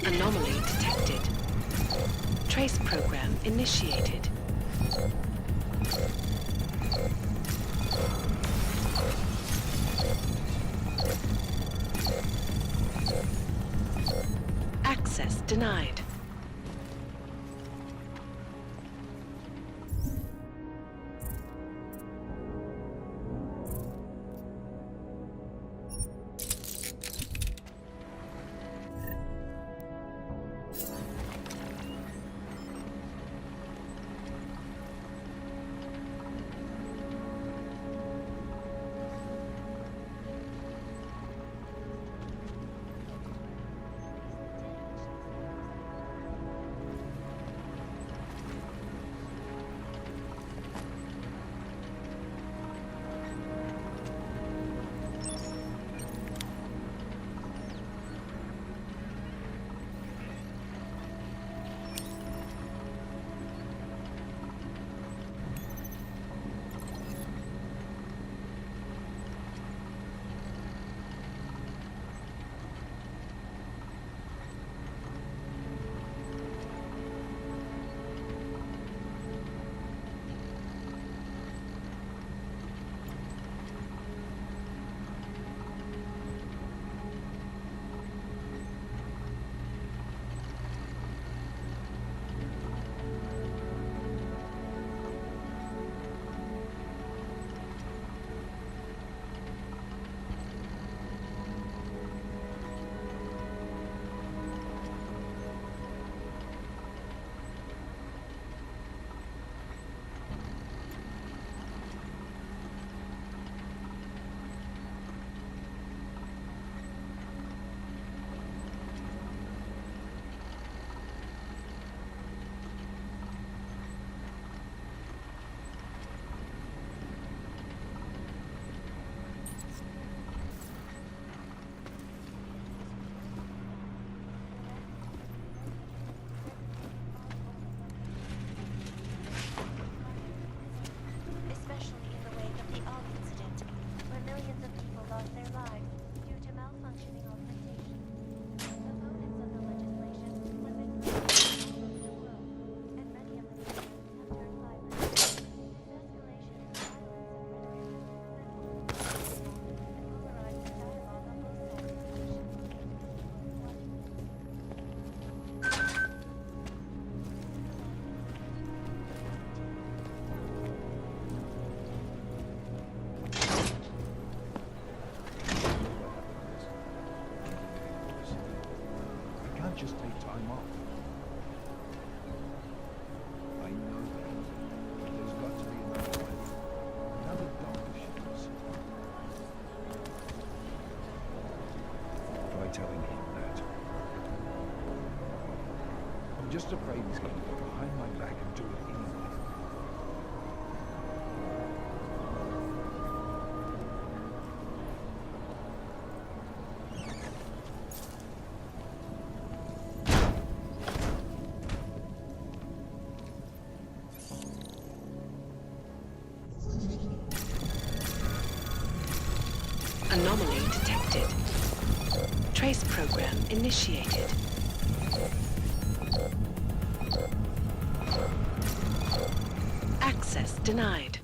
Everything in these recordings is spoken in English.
Anomaly detected. Trace program initiated. Access denied. Just take time off. I know that. There's got to be another way. Another doctor shows. Try telling him that. I'm just afraid he's going to go behind my back and do it anyway. Anomaly detected. Trace program initiated. Access denied.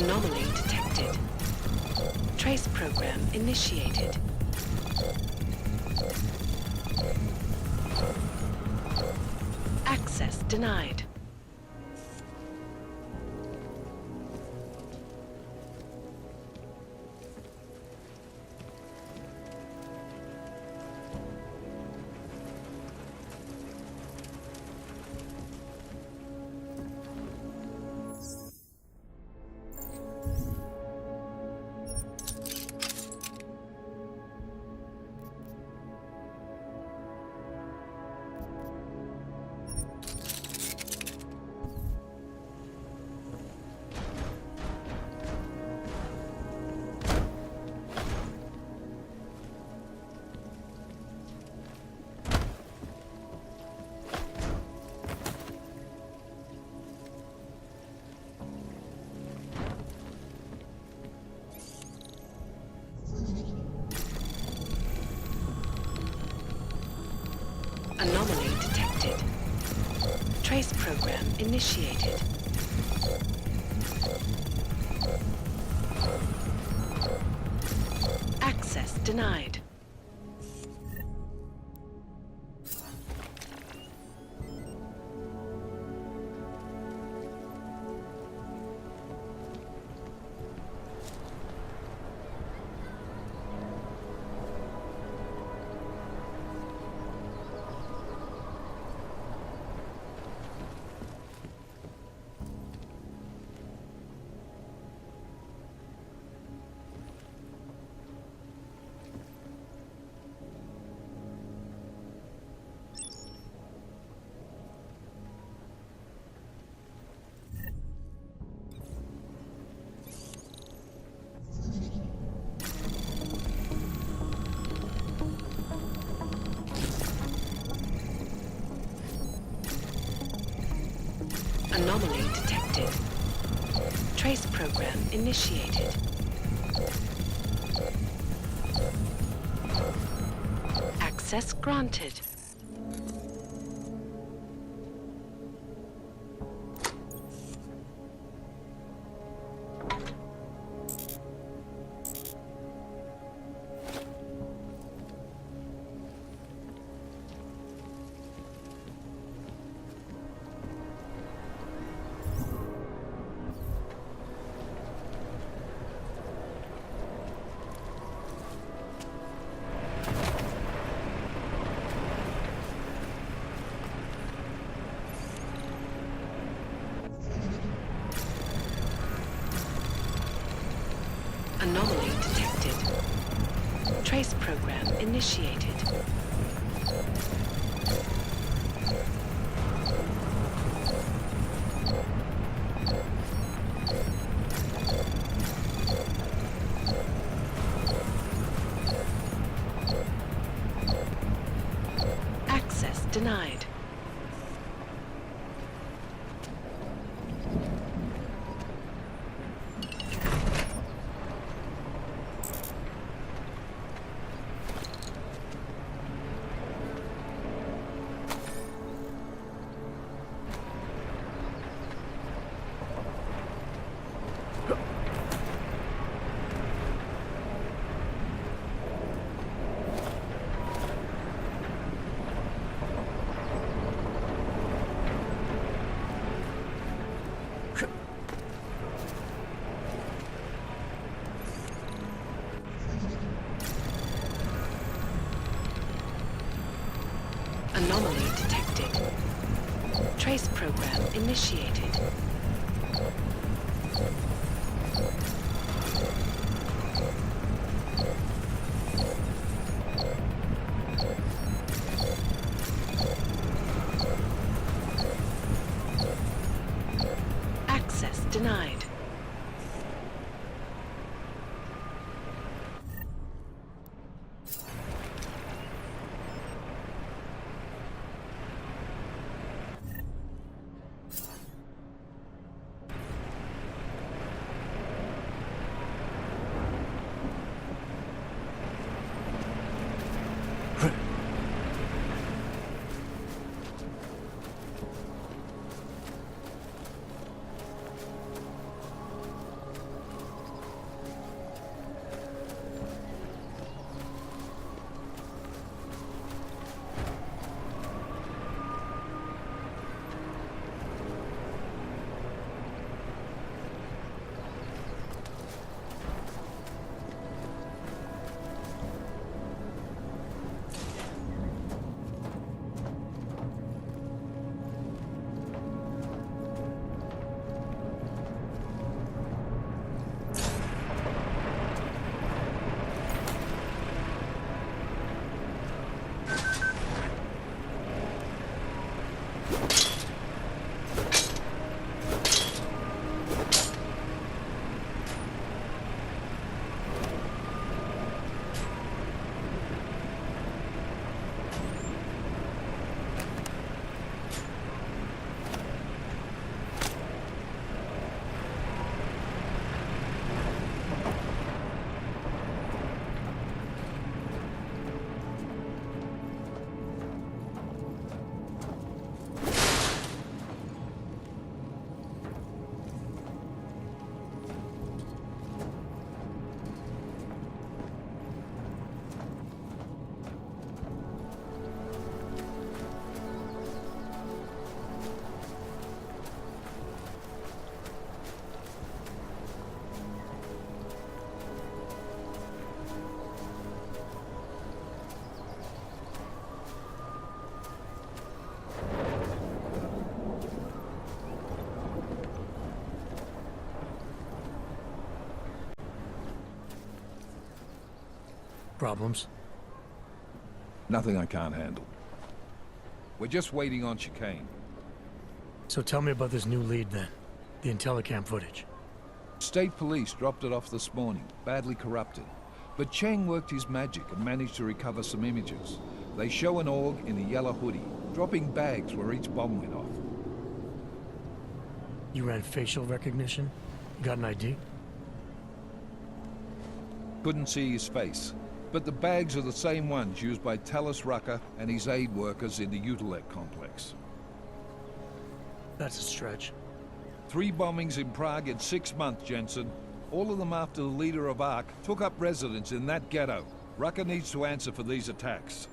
Anomaly detected. Trace program initiated. Access denied. Anomaly detected. Trace program initiated. Access denied. Anomaly detected. Trace program initiated. Access granted. Anomaly detected. Trace program initiated. Access denied. Anomaly detected. Trace program initiated. Access denied. Problems? Nothing I can't handle. We're just waiting on chicane. So tell me about this new lead then. The Intellicam footage. State police dropped it off this morning, badly corrupted. But Cheng worked his magic and managed to recover some images. They show an org in a yellow hoodie, dropping bags where each bomb went off. You ran facial recognition? You got an ID? Couldn't see his face, but the bags are the same ones used by Talos Rucker and his aid workers in the Utulek complex. That's a stretch. 3 bombings in Prague in 6 months, Jensen. All of them after the leader of ARC took up residence in that ghetto. Rucker needs to answer for these attacks.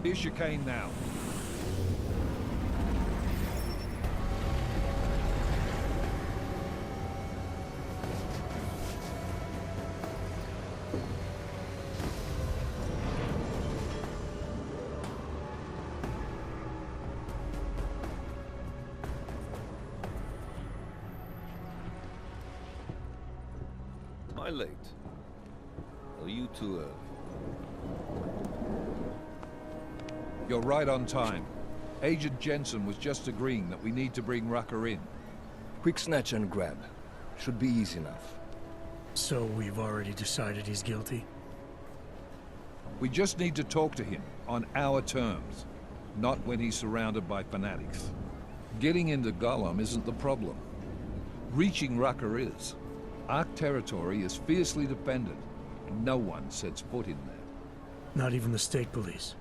Here's chicane now. Am I late? Are you too early? You're right on time. Agent Jensen was just agreeing that we need to bring Rucker in. Quick snatch and grab. Should be easy enough. So we've already decided he's guilty? We just need to talk to him on our terms, not when he's surrounded by fanatics. Getting into Gollum isn't the problem. Reaching Rucker is. ARC territory is fiercely defended. No one sets foot in there. Not even the state police?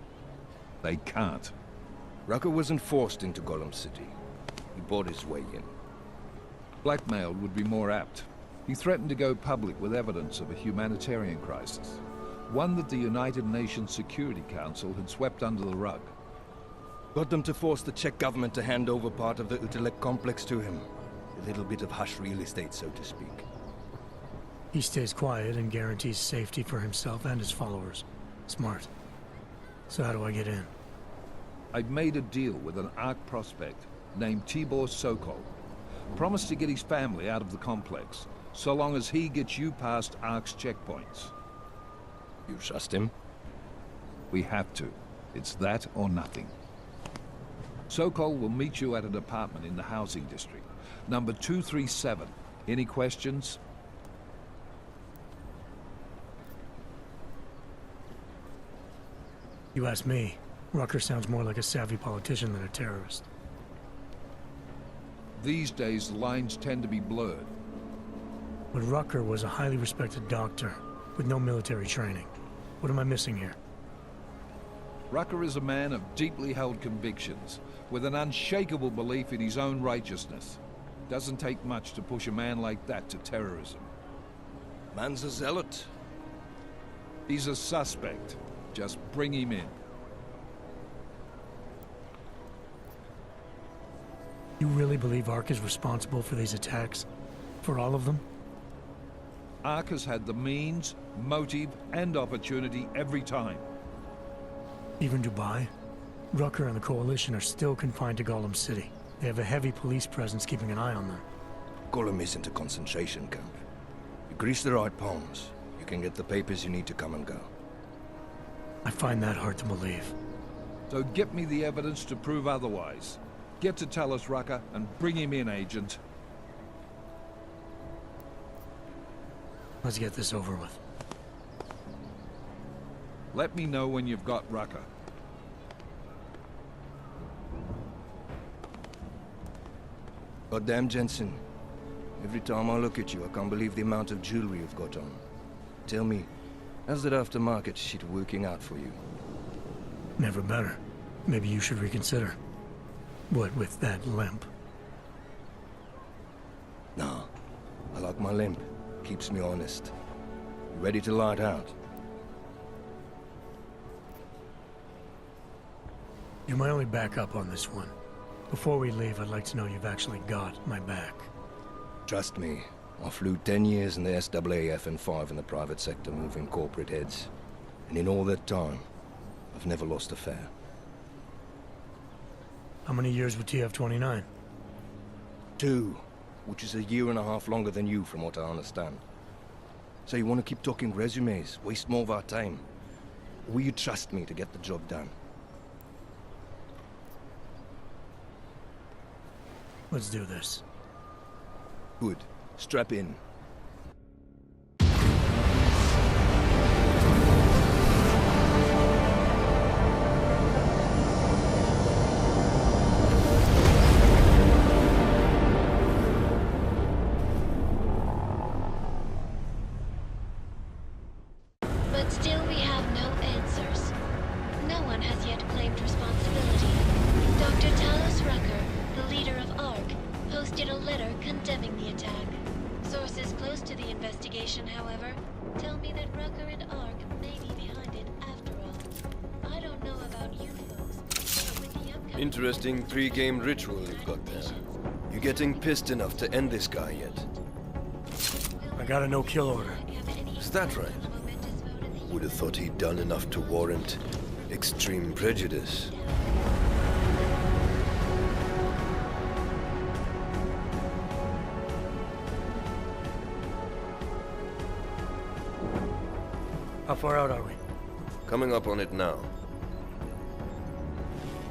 They can't. Rucker wasn't forced into Gollum City. He bought his way in. Blackmailed would be more apt. He threatened to go public with evidence of a humanitarian crisis. One that the United Nations Security Council had swept under the rug. Got them to force the Czech government to hand over part of the Utulek complex to him. A little bit of hush real estate, so to speak. He stays quiet and guarantees safety for himself and his followers. Smart. So how do I get in? I've made a deal with an ARC prospect named Tibor Sokol. Promised to get his family out of the complex, so long as he gets you past ARC's checkpoints. You trust him? We have to. It's that or nothing. Sokol will meet you at an apartment in the housing district. Number 237. Any questions? You ask me, Rucker sounds more like a savvy politician than a terrorist. These days, the lines tend to be blurred. But Rucker was a highly respected doctor, with no military training. What am I missing here? Rucker is a man of deeply held convictions, with an unshakable belief in his own righteousness. Doesn't take much to push a man like that to terrorism. Man's a zealot. He's a suspect. Just bring him in. You really believe ARC is responsible for these attacks? For all of them? ARC has had the means, motive, and opportunity every time. Even Dubai? Rucker and the Coalition are still confined to Gollum City. They have a heavy police presence keeping an eye on them. Gollum isn't a concentration camp. You grease the right palms, you can get the papers you need to come and go. I find that hard to believe. So get me the evidence to prove otherwise. Get to Talos Rucker and bring him in, Agent. Let's get this over with. Let me know when you've got Rucker. Goddamn, Jensen. Every time I look at you, I can't believe the amount of jewelry you've got on. Tell me, how's that aftermarket shit working out for you? Never better. Maybe you should reconsider. What with that limp? Nah, I like my limp. Keeps me honest. You ready to light out? You're my only backup on this one. Before we leave, I'd like to know you've actually got my back. Trust me, I flew 10 years in the SAAF and 5 in the private sector moving corporate heads. And in all that time, I've never lost a fare. How many years with TF-29? 2, which is a year and a half longer than you from what I understand. So you want to keep talking resumes, waste more of our time? Or will you trust me to get the job done? Let's do this. Good. Strap in. But still we have no answers. No one has yet claimed responsibility. Dr. Talos Rucker, the leader of ARC, posted a letter condemning the attack. Sources close to the investigation, however, tell me that Rucker and ARC may be behind it after all. I don't know about you folks, but with the upcoming... Interesting pre-game ritual you've got there. You getting pissed enough to end this guy yet? I got a no-kill order. Is that right? Would have thought he'd done enough to warrant extreme prejudice. How far out are we? Coming up on it now.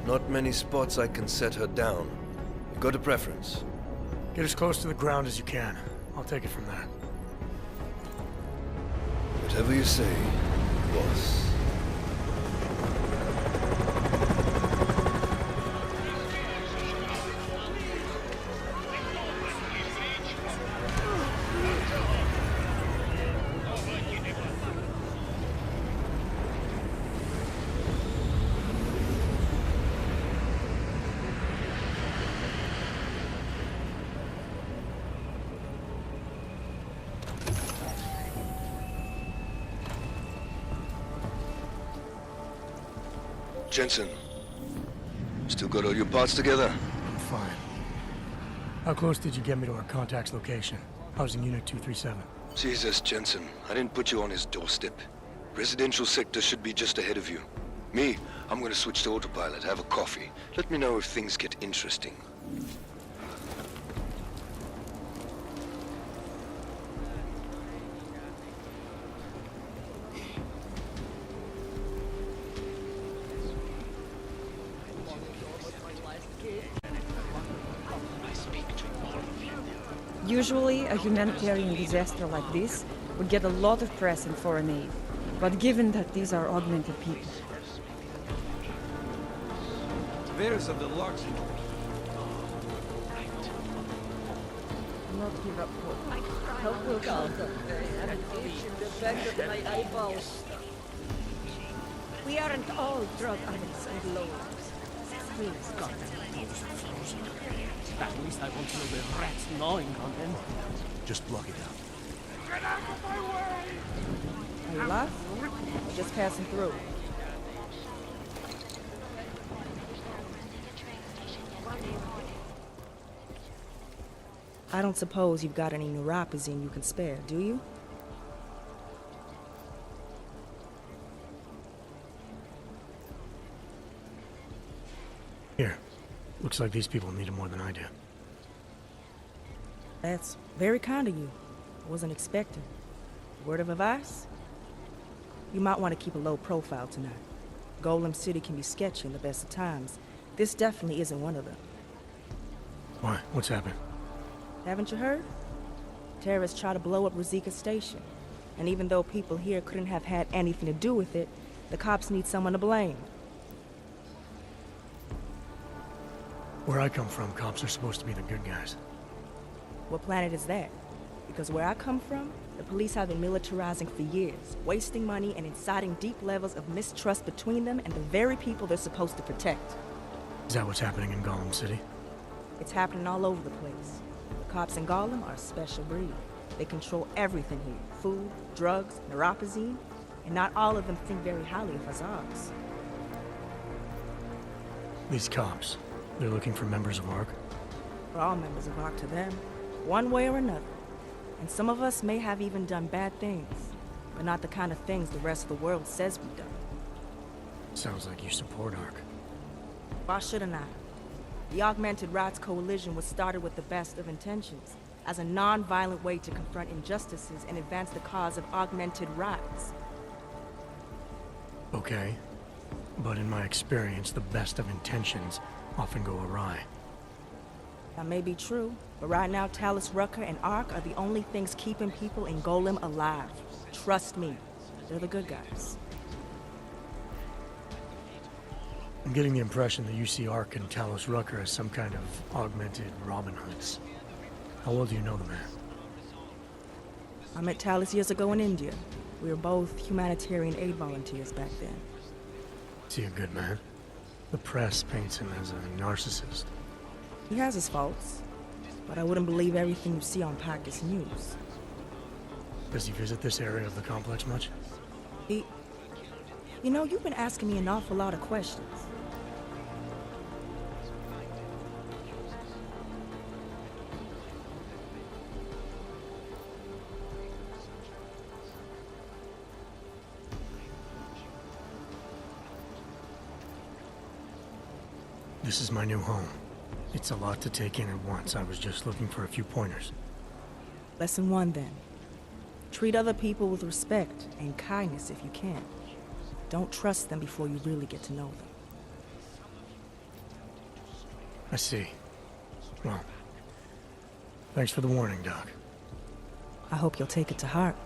Not many spots I can set her down. You got a preference? Get as close to the ground as you can. I'll take it from there. Whatever you say, boss. Jensen, still got all your parts together? I'm fine. How close did you get me to our contact's location? Housing Unit 237. Jesus, Jensen, I didn't put you on his doorstep. Residential sector should be just ahead of you. Me, I'm gonna switch to autopilot, have a coffee. Let me know if things get interesting. Usually, a humanitarian disaster like this would get a lot of press and foreign aid. But given that these are augmented people... Not give up hope. Help will come. We aren't all drug addicts and lowers. Please, God. At least I won't know the rats gnawing on them. Just block it out. Are you lost? Or just passing through? I don't suppose you've got any neuropazine you can spare, do you? Here. Looks like these people need it more than I do. That's very kind of you. I wasn't expecting. Word of advice? You might want to keep a low profile tonight. Golem City can be sketchy in the best of times. This definitely isn't one of them. Why? What's happened? Haven't you heard? Terrorists try to blow up Ruzika Station. And even though people here couldn't have had anything to do with it, the cops need someone to blame. Where I come from, cops are supposed to be the good guys. What planet is that? Because where I come from, the police have been militarizing for years, wasting money and inciting deep levels of mistrust between them and the very people they're supposed to protect. Is that what's happening in Golem City? It's happening all over the place. The cops in Golem are a special breed. They control everything here. Food, drugs, neuropazine, and not all of them think very highly of Azars. These cops, they're looking for members of ARC? We're all members of ARC to them, one way or another. And some of us may have even done bad things, but not the kind of things the rest of the world says we've done. Sounds like you support ARC. Why shouldn't I? The Augmented Rights Coalition was started with the best of intentions. as a non-violent way to confront injustices and advance the cause of augmented rights. Okay. But in my experience, the best of intentions often go awry. That may be true, but right now Talus Rucker and Ark are the only things keeping people in Golem alive. Trust me, they're the good guys. I'm getting the impression that you see Ark and Talos Rucker as some kind of augmented Robin Hoods. How well do you know the man? I met Talus years ago in India. We were both humanitarian aid volunteers back then. Is he a good man? The press paints him as a narcissist. He has his faults, but I wouldn't believe everything you see on Pakistan News. Does he visit this area of the complex much? You know, you've been asking me an awful lot of questions. This is my new home. It's a lot to take in at once. I was just looking for a few pointers. Lesson 1, then. Treat other people with respect and kindness if you can. Don't trust them before you really get to know them. I see. Well, thanks for the warning, Doc. I hope you'll take it to heart.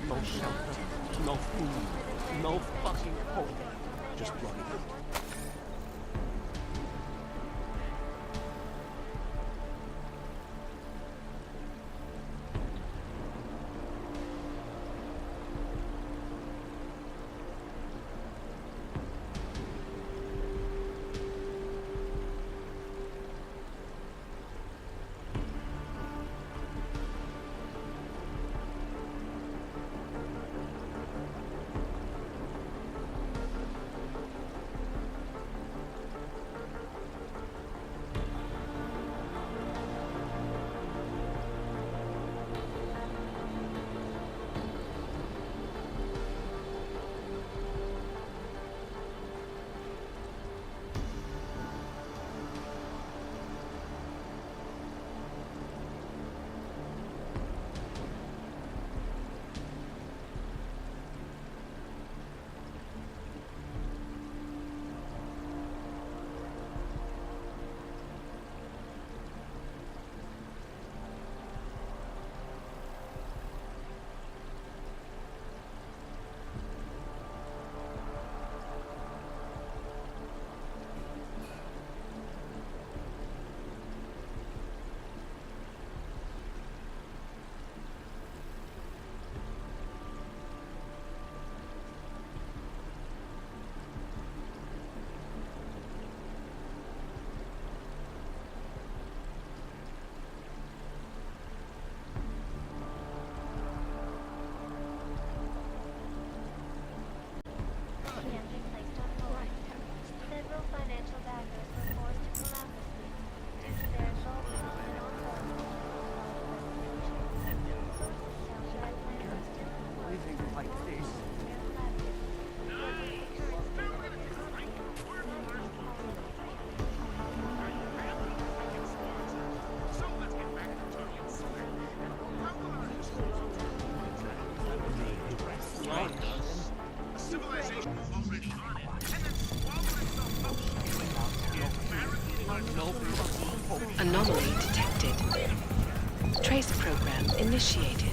No shelter, no food, no fucking hope. Just blood. program initiated.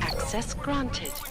Access granted.